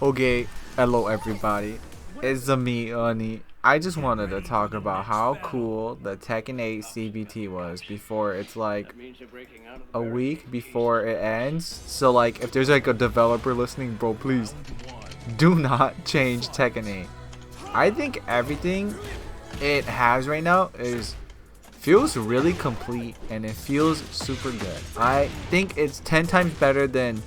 Okay, hello everybody. It's me, Oni. I just wanted to talk about how cool the Tekken 8 CBT was before it's like a week before it ends. So like if there's like a developer listening, bro, please do not change Tekken 8. I think everything it has right now is feels really complete and it feels super good. I think it's 10 times better than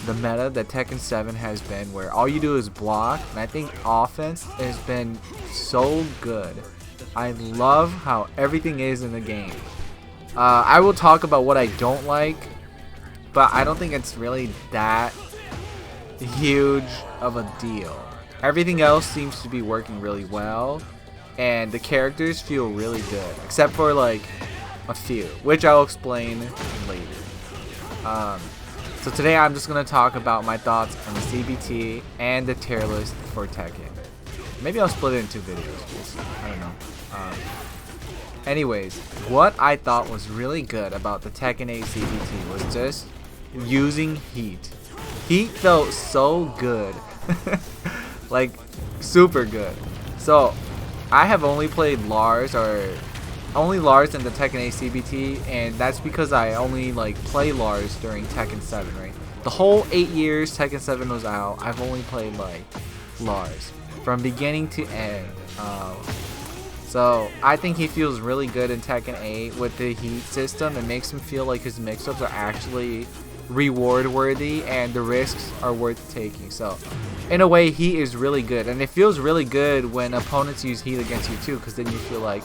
the meta that Tekken 7 has been, where all you do is block, and I think offense has been so good. I love how everything is in the game. I will talk about what I don't like, but I don't think it's really that huge of a deal. Everything else seems to be working really well, and the characters feel really good, except for like a few, which I'll explain later. So today I'm just going to talk about my thoughts on the CBT and the tier list for Tekken. Maybe I'll split it into videos, I don't know. Anyways, what I thought was really good about the Tekken 8 CBT was just using heat. Heat felt so good. Like, super good. So, I have only played Lars in the Tekken 8 CBT, and that's because I only like play Lars during Tekken 7, right? The whole 8 years Tekken 7 was out, I've only played like Lars from beginning to end. So I think he feels really good in Tekken 8 with the heat system. It makes him feel like his mix-ups are actually reward worthy and the risks are worth taking. So in a way, heat is really good, and it feels really good when opponents use heat against you too, because then you feel like,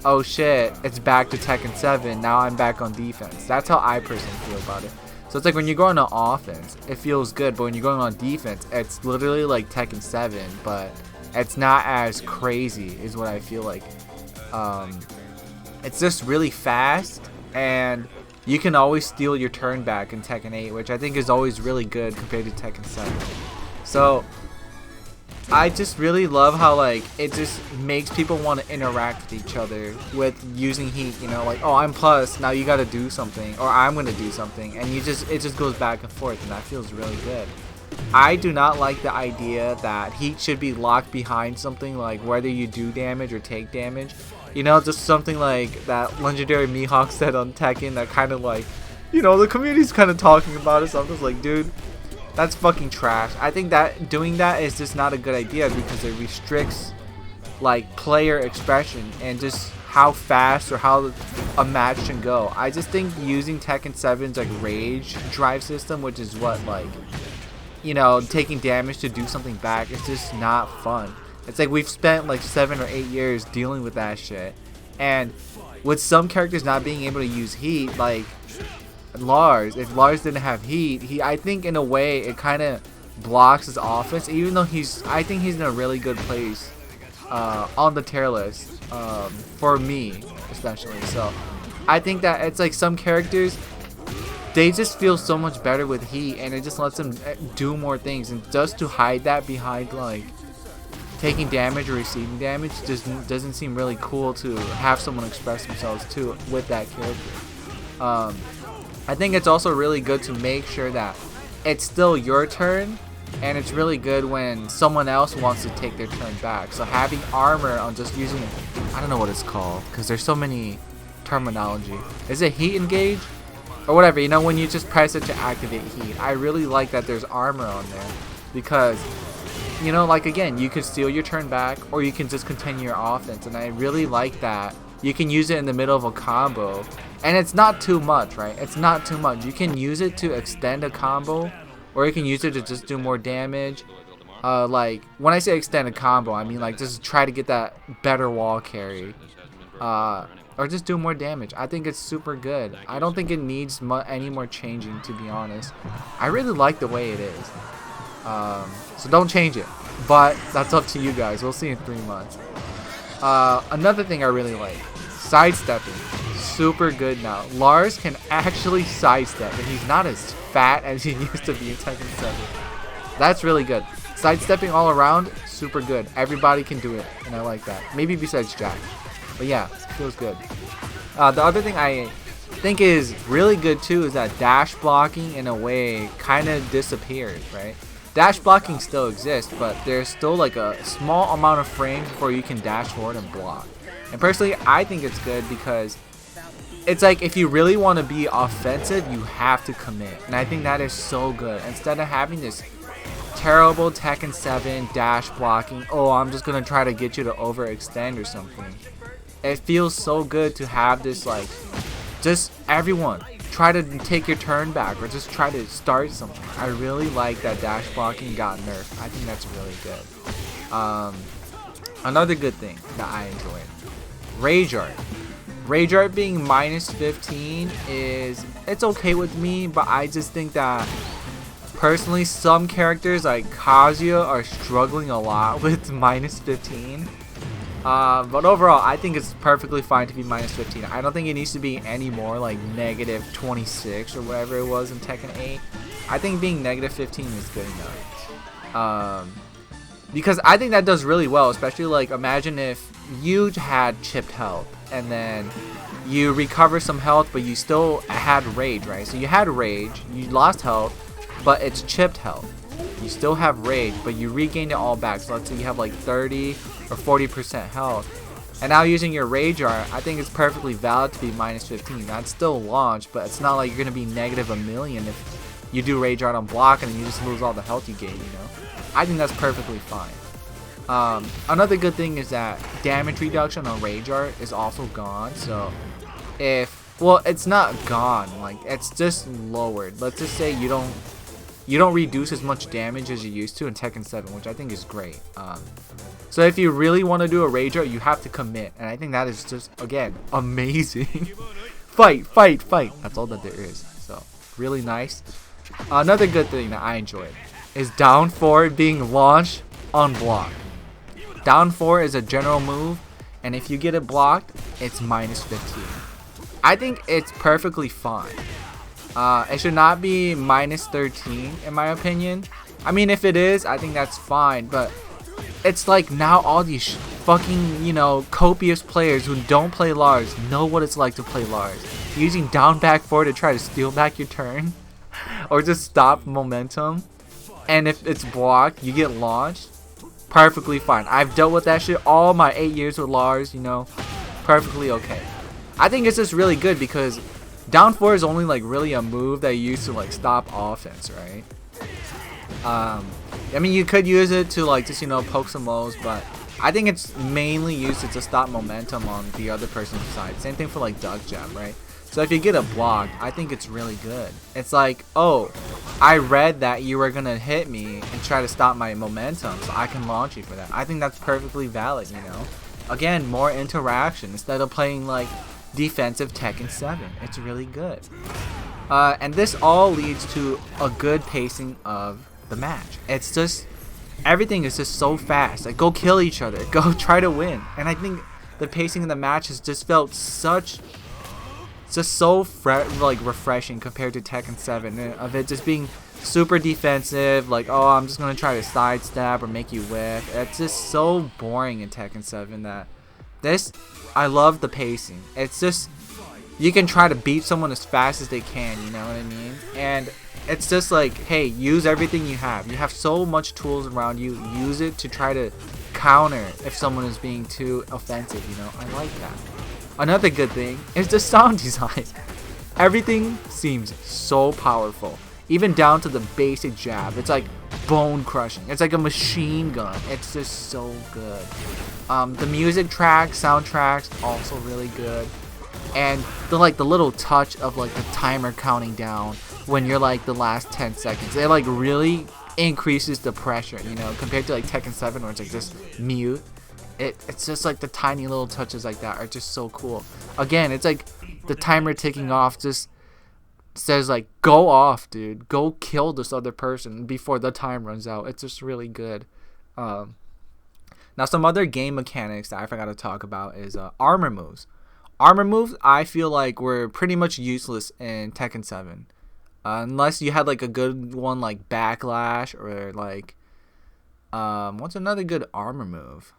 oh shit, it's back to Tekken 7, now I'm back on defense. That's how I personally feel about it. So it's like when you're going on offense, it feels good, but when you're going on defense, it's literally like Tekken 7, but it's not as crazy is what I feel like. It's just really fast, and you can always steal your turn back in Tekken 8, which I think is always really good compared to Tekken 7. So I just really love how like it just makes people want to interact with each other with using heat, you know, like, oh, I'm plus, now you got to do something, or I'm going to do something, and it just goes back and forth, and that feels really good. I do not like the idea that heat should be locked behind something, like whether you do damage or take damage. You know, just something like that legendary Mihawk said on Tekken that kind of like, you know, the community's kind of talking about it, so I'm just like, dude, that's fucking trash. I think that doing that is just not a good idea because it restricts like player expression and just how fast or how a match can go. I just think using Tekken 7's like rage drive system, which is what, like, you know, taking damage to do something back, it's just not fun. It's like we've spent like 7 or 8 years dealing with that shit, and with some characters not being able to use heat, like Lars, if Lars didn't have heat, I think in a way it kind of blocks his offense, even though I think he's in a really good place on the tier list, for me especially. So I think that it's like some characters, they just feel so much better with heat, and it just lets them do more things, and just to hide that behind like taking damage or receiving damage just doesn't seem really cool to have someone express themselves too with that character. I think it's also really good to make sure that it's still your turn, and it's really good when someone else wants to take their turn back. So having armor on just using, I don't know what it's called because there's so many terminology. Is it heat engage? Or whatever, you know, when you just press it to activate heat. I really like that there's armor on there because, you know, like again, you could steal your turn back or you can just continue your offense, and I really like that. You can use it in the middle of a combo, and it's not too much, right? It's not too much. You can use it to extend a combo, or you can use it to just do more damage. Like, when I say extend a combo, I mean like just try to get that better wall carry. Or just do more damage. I think it's super good. I don't think it needs any more changing, to be honest. I really like the way it is. So don't change it. But that's up to you guys. We'll see in 3 months. Another thing I really like, sidestepping. Super good now. Lars can actually sidestep, and he's not as fat as he used to be in Tekken 7. That's really good. Sidestepping all around, super good. Everybody can do it, and I like that. Maybe besides Jack. But yeah, feels good. The other thing I think is really good too is that dash blocking in a way kind of disappears, right? Dash blocking still exists, but there's still like a small amount of frames before you can dash forward and block. And personally, I think it's good because it's like if you really want to be offensive, you have to commit. And I think that is so good. Instead of having this terrible Tekken 7 dash blocking, oh, I'm just going to try to get you to overextend or something. It feels so good to have this, like, just everyone try to take your turn back or just try to start something. I really like that dash blocking got nerfed. I think that's really good. Another good thing that I enjoyed, Rage Art. Rage Art being minus 15 it's okay with me, but I just think that personally some characters like Kazuya are struggling a lot with minus 15. But overall, I think it's perfectly fine to be minus 15. I don't think it needs to be any more like negative 26 or whatever it was in Tekken 8. I think being negative 15 is good enough. Because I think that does really well, especially like imagine if you had chipped health and then you recover some health but you still had rage, right? So you had rage, you lost health, but it's chipped health. You still have rage, but you regained it all back. So let's say you have like 30 or 40% health. And now using your rage art, I think it's perfectly valid to be minus 15. That's still launch, but it's not like you're going to be negative 1,000,000 if you do rage art on block and then you just lose all the health you gain, you know? I think that's perfectly fine. Another good thing is that damage reduction on rage art is also gone. So well, it's not gone, like it's just lowered. Let's just say you don't reduce as much damage as you used to in Tekken 7, which I think is great. So if you really want to do a rage art, you have to commit, and I think that is just, again, amazing. Fight, fight, fight. That's all that there is. So really nice. Another good thing that I enjoyed is down 4 being launched on block. Down 4 is a general move, and if you get it blocked, it's minus 15. I think it's perfectly fine. It should not be minus 13 in my opinion. I mean, if it is, I think that's fine, but it's like now all these fucking, you know, copious players who don't play Lars know what it's like to play Lars. Using down back 4 to try to steal back your turn or just stop momentum, and if it's blocked, you get launched. Perfectly fine. I've dealt with that shit all my 8 years with Lars, you know, perfectly okay. I think it's just really good because down 4 is only like really a move that you use to like stop offense, right? I mean, you could use it to like just, you know, poke some lows, but I think it's mainly used to stop momentum on the other person's side. Same thing for like duck jab, right? So if you get a block, I think it's really good. It's like, oh, I read that you were gonna hit me and try to stop my momentum, so I can launch you for that. I think that's perfectly valid, you know? Again, more interaction instead of playing like defensive Tekken 7. It's really good. And this all leads to a good pacing of the match. It's just, everything is just so fast. Like, go kill each other. Go try to win. And I think the pacing of the match has just felt just so like refreshing compared to Tekken 7. Of it just being super defensive. Like, oh, I'm just going to try to sidestep or make you whiff. It's just so boring in Tekken 7 that this, I love the pacing. It's just, you can try to beat someone as fast as they can, you know what I mean? And it's just like, hey, use everything you have. You have so much tools around you. Use it to try to counter if someone is being too offensive, you know? I like that. Another good thing is the sound design. Everything seems so powerful. Even down to the basic jab. It's like bone crushing. It's like a machine gun. It's just so good. The music tracks, soundtracks, also really good. And the little touch of like the timer counting down when you're like the last 10 seconds. It like really increases the pressure, you know, compared to like Tekken 7 where it's like just mute. It's just like the tiny little touches like that are just so cool. Again, it's like the timer ticking off just says like, go off, dude. Go kill this other person before the time runs out. It's just really good. Now some other game mechanics that I forgot to talk about is armor moves. Armor moves, I feel like, were pretty much useless in Tekken 7. Unless you had like a good one like Backlash or like, what's another good armor move?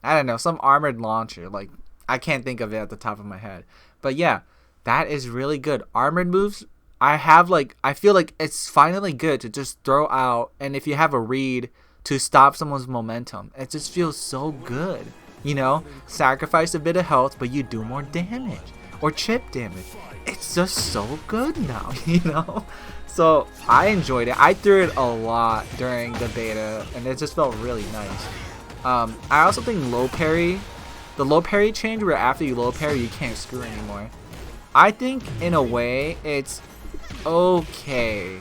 I don't know, some armored launcher. Like, I can't think of it at the top of my head. But yeah, that is really good. Armored moves I feel like it's finally good to just throw out, and if you have a read to stop someone's momentum, it just feels so good. You know, sacrifice a bit of health, but you do more damage or chip damage. It's just so good now, you know. So I enjoyed it. I threw it a lot during the beta, and it just felt really nice. I also think the low parry change where after you low parry you can't screw anymore. I think in a way it's okay.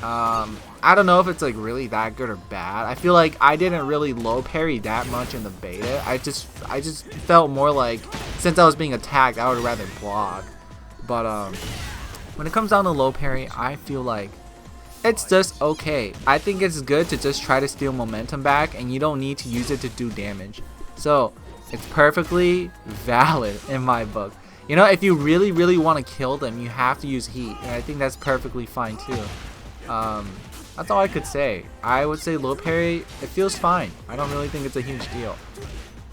I don't know if it's like really that good or bad. I feel like I didn't really low parry that much in the beta. I just felt more like since I was being attacked, I would rather block. But when it comes down to low parry, I feel like it's just okay. I think it's good to just try to steal momentum back, and you don't need to use it to do damage. So it's perfectly valid in my book. You know, if you really, really want to kill them, you have to use heat, and I think that's perfectly fine too. That's all I could say. I would say low parry, it feels fine. I don't really think it's a huge deal.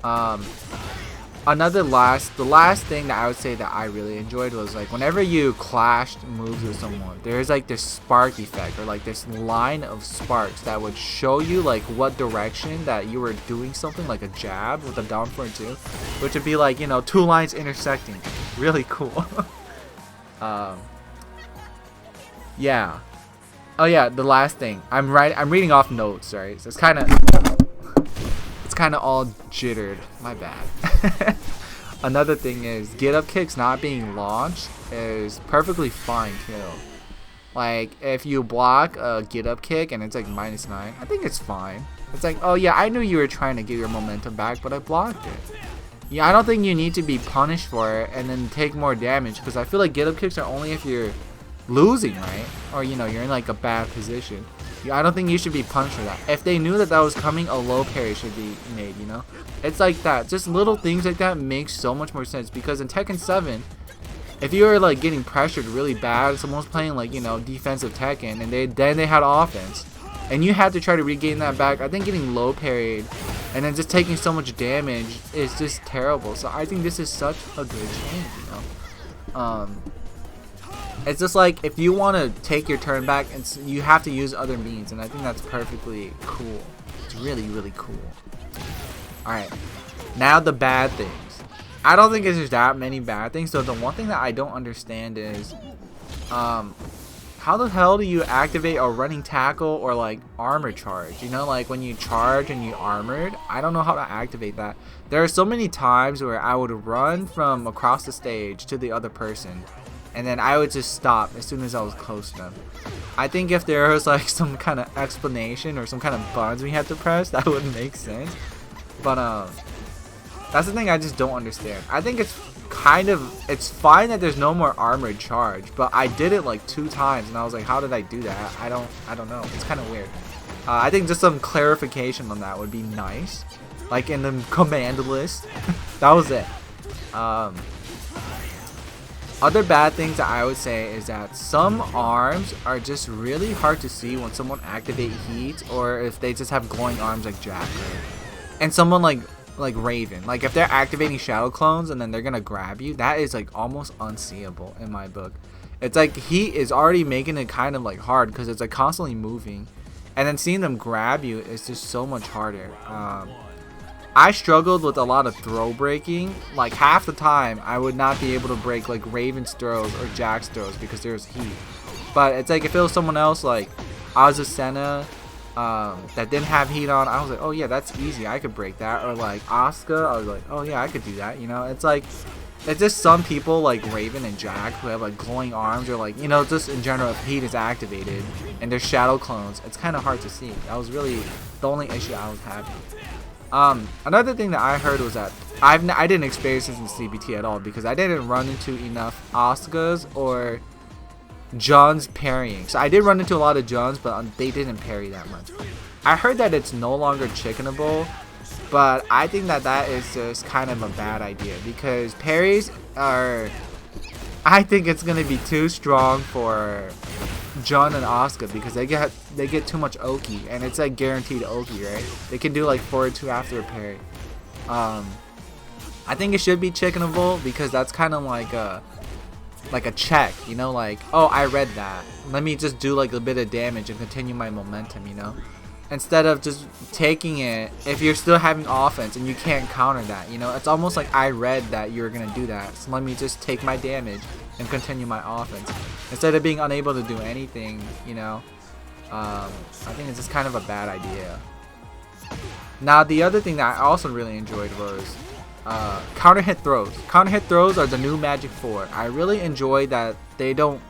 The last thing that I would say that I really enjoyed was like whenever you clashed moves with someone, there's like this spark effect or like this line of sparks that would show you like what direction that you were doing something, like a jab with a down forward 2, which would be like, you know, 2 lines intersecting. Really cool. Yeah. Oh yeah, the last thing. I'm reading off notes, sorry. So it's kind of all jittered. My bad. Another thing is get up kicks not being launched is perfectly fine too. Like if you block a get up kick and it's like -9, I think it's fine. It's like, oh yeah, I knew you were trying to get your momentum back, but I blocked it. Yeah, I don't think you need to be punished for it and then take more damage, because I feel like get up kicks are only if you're losing, right? Or you know, you're in like a bad position. Yeah, I don't think you should be punished for that. If they knew that that was coming, a low parry should be made, you know? It's like that. Just little things like that make so much more sense, because in Tekken 7, if you were like getting pressured really bad, someone's playing like, you know, defensive Tekken, and then they had offense, and you had to try to regain that back, I think getting low parried and then just taking so much damage is just terrible. So I think this is such a good change, you know? It's just like if you want to take your turn back, and you have to use other means, and I think that's perfectly cool. It's really, really cool. Alright, now the bad things. I don't think there's that many bad things. So the one thing that I don't understand is how the hell do you activate a running tackle or like armor charge? You know, like when you charge and you armored, I don't know how to activate that. There are so many times where I would run from across the stage to the other person, and then I would just stop as soon as I was close to them. I think if there was like some kind of explanation or some kind of buttons we had to press, that would make sense. But that's the thing I just don't understand. I think it's fine that there's no more armored charge, but I did it like 2 times and I was like, how did I do that? I don't know. It's kind of weird. I think just some clarification on that would be nice, like in the command list. That was it. Other bad things that I would say is that some arms are just really hard to see when someone activate heat, or if they just have glowing arms like Jack, and someone like Raven. Like if they're activating shadow clones and then they're gonna grab you, that is like almost unseeable in my book. It's like heat is already making it kind of like hard because it's like constantly moving, and then seeing them grab you is just so much harder. I struggled with a lot of throw breaking. Like half the time I would not be able to break like Raven's throws or Jack's throws because there's heat. But it's like if it was someone else like Azucena that didn't have heat on, I was like, oh yeah, that's easy, I could break that. Or like Asuka, I was like, oh yeah, I could do that, you know? It's like, it's just some people like Raven and Jack who have like glowing arms, or like, you know, just in general if heat is activated and there's shadow clones, it's kind of hard to see. That was really the only issue I was having. Another thing that I heard was that I didn't experience this in CBT at all, because I didn't run into enough Asukas or John's parrying. So I did run into a lot of John's, but they didn't parry that much. I heard that it's no longer chickenable, but I think that that is just kind of a bad idea, because parries are, I think it's gonna be too strong for John and Asuka, because they get too much Oki, and it's like guaranteed Oki, right? They can do like forward 2 after a parry. I think it should be chickenable, because that's kind of like like a check, you know, like, oh, I read that, let me just do like a bit of damage and continue my momentum, you know, instead of just taking it if you're still having offense and you can't counter that, you know. It's almost like I read that you're gonna do that, so let me just take my damage and continue my offense instead of being unable to do anything, you know. I think it's just kind of a bad idea. Now the other thing that I also really enjoyed was counter hit throws. Counter hit throws are the new Magic 4. I really enjoy that they don't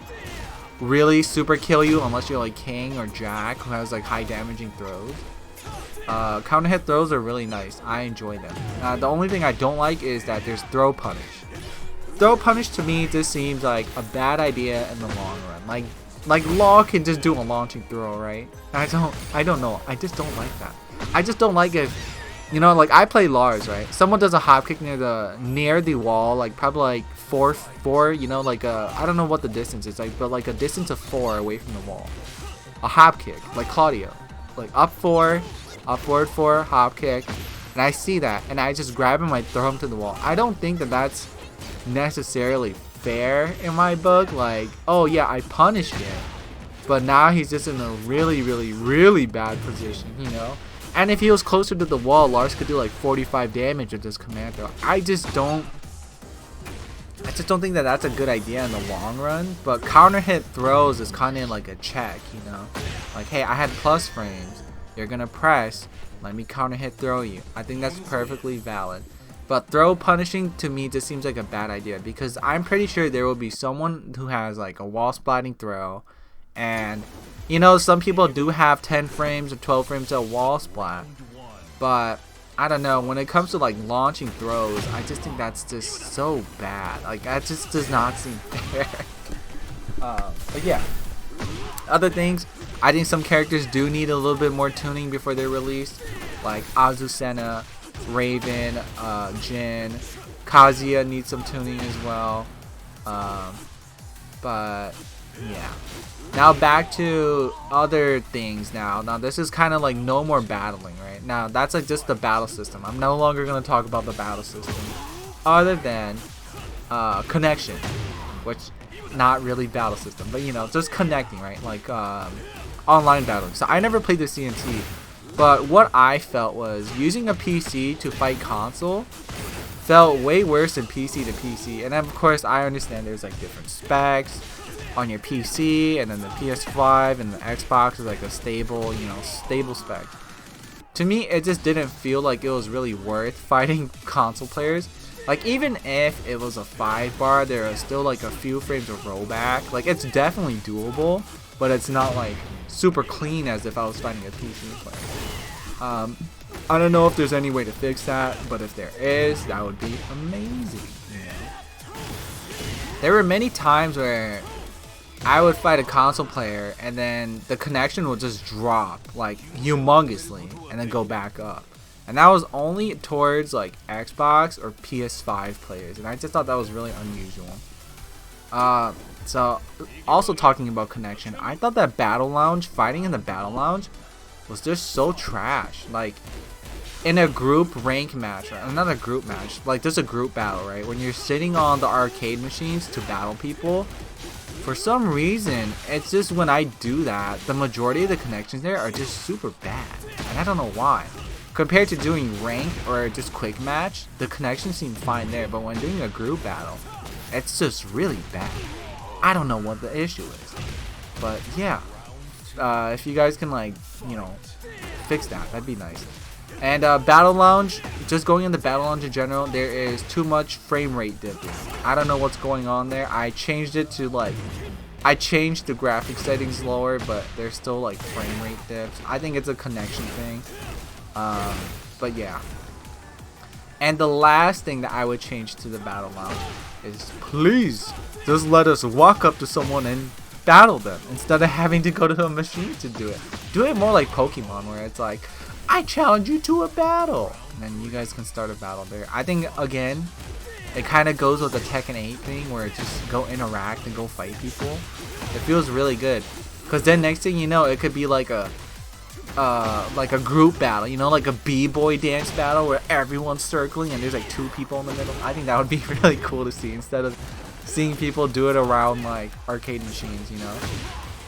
really super kill you unless you're like King or Jack, who has like high damaging throws. Counter hit throws are really nice. I enjoy them. The only thing I don't like is that there's throw punish. Throw punish to me just seems like a bad idea in the long run. Like Law can just do a launching throw, right? I don't know. I just don't like that. I just don't like it. You know, like I play Lars, right? Someone does a hop kick near the wall, like probably like four, you know, like I don't know what the distance is, like, but like a distance of 4 away from the wall. A hop kick, like Claudio, like up 4, up forward 4, hop kick, and I see that, and I just grab him, I throw him to the wall. I don't think that that's necessarily fair in my book. Like, oh yeah, I punished him, but now he's just in a really bad position, you know. And if he was closer to the wall, Lars could do like 45 damage with this command throw. I just don't think that that's a good idea in the long run. But counter hit throws is kind of like a check, you know. Like, hey, I had plus frames. You're gonna press. Let me counter hit throw you. I think that's perfectly valid. But throw punishing to me just seems like a bad idea, because I'm pretty sure there will be someone who has like a wall splatting throw, and you know, some people do have 10 frames or 12 frames of wall splat, but I don't know, when it comes to like launching throws, I just think that's just so bad. Like, that just does not seem fair. But yeah, other things, I think some characters do need a little bit more tuning before they're released, like Azucena, Raven, Jin, Kazuya needs some tuning as well. But yeah. Now back to other things now. Now this is kind of like no more battling, right? Now that's like just the battle system. I'm no longer going to talk about the battle system other than connection, which not really battle system, but you know, just connecting, right? Like online battling. So I never played the CNT, but what I felt was using a PC to fight console felt way worse than PC to PC. And then of course I understand there's like different specs on your PC, and then the PS5 and the Xbox is like a stable, you know, stable spec. To me, it just didn't feel like it was really worth fighting console players. Like, even if it was a 5-bar, there are still like a few frames of rollback. Like, it's definitely doable, but it's not like super clean as if I was fighting a PC player. I don't know if there's any way to fix that, but if there is, that would be amazing. Yeah. There were many times where I would fight a console player and then the connection would just drop like humongously and then go back up. And that was only towards like Xbox or PS5 players, and I just thought that was really unusual. So also talking about connection, I thought that Battle Lounge, fighting in the Battle Lounge, was just so trash. Like, in a group rank match, right? Not a group match, like just a group battle, right? When you're sitting on the arcade machines to battle people, for some reason, it's just when I do that, the majority of the connections there are just super bad, and I don't know why. Compared to doing ranked or just quick match, the connections seem fine there, but when doing a group battle, it's just really bad. I don't know what the issue is, but yeah, if you guys can, like, you know, fix that, that'd be nice. And Battle Lounge, just going in the Battle Lounge in general, there is too much frame rate dipping. I don't know what's going on there. I changed it to like, I changed the graphic settings lower, but there's still like frame rate dips. I think it's a connection thing. But yeah. And the last thing that I would change to the Battle Lounge is, please just let us walk up to someone and battle them instead of having to go to a machine to do it. Do it more like Pokemon, where it's like, I challenge you to a battle, and then you guys can start a battle there. I think, again, it kind of goes with the Tekken 8 thing, where it just go interact and go fight people. It feels really good, because then next thing you know, it could be like a group battle, you know, like a b-boy dance battle where everyone's circling and there's like 2 people in the middle. I think that would be really cool to see, instead of seeing people do it around like arcade machines, you know.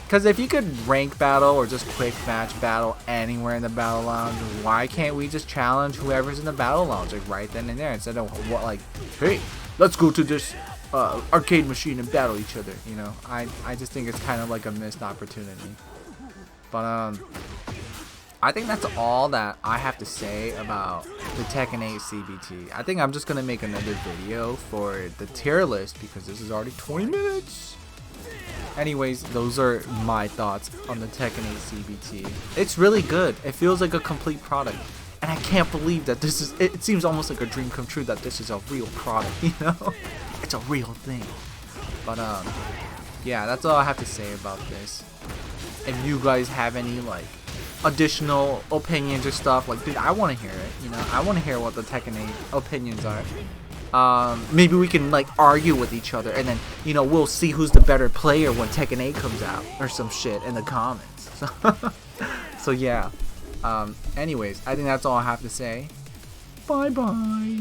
Because if you could rank battle or just quick match battle anywhere in the battle lounge, why can't we just challenge whoever's in the battle lounge like right then and there, instead of what like, hey, let's go to this arcade machine and battle each other, you know. I just think it's kind of like a missed opportunity. But I think that's all that I have to say about the Tekken 8 CBT. I think I'm just gonna make another video for the tier list because this is already 20 minutes. Anyways, those are my thoughts on the Tekken 8 CBT. It's really good. It feels like a complete product. And I can't believe that this is, it seems almost like a dream come true that this is a real product, you know? It's a real thing. But yeah, that's all I have to say about this. If you guys have any like additional opinions or stuff, like, dude, I want to hear it, you know? I want to hear what the Tekken 8 opinions are. Maybe we can like argue with each other, and then, you know, we'll see who's the better player when Tekken 8 comes out or some shit in the comments. So yeah. Anyways, I think that's all I have to say. Bye bye.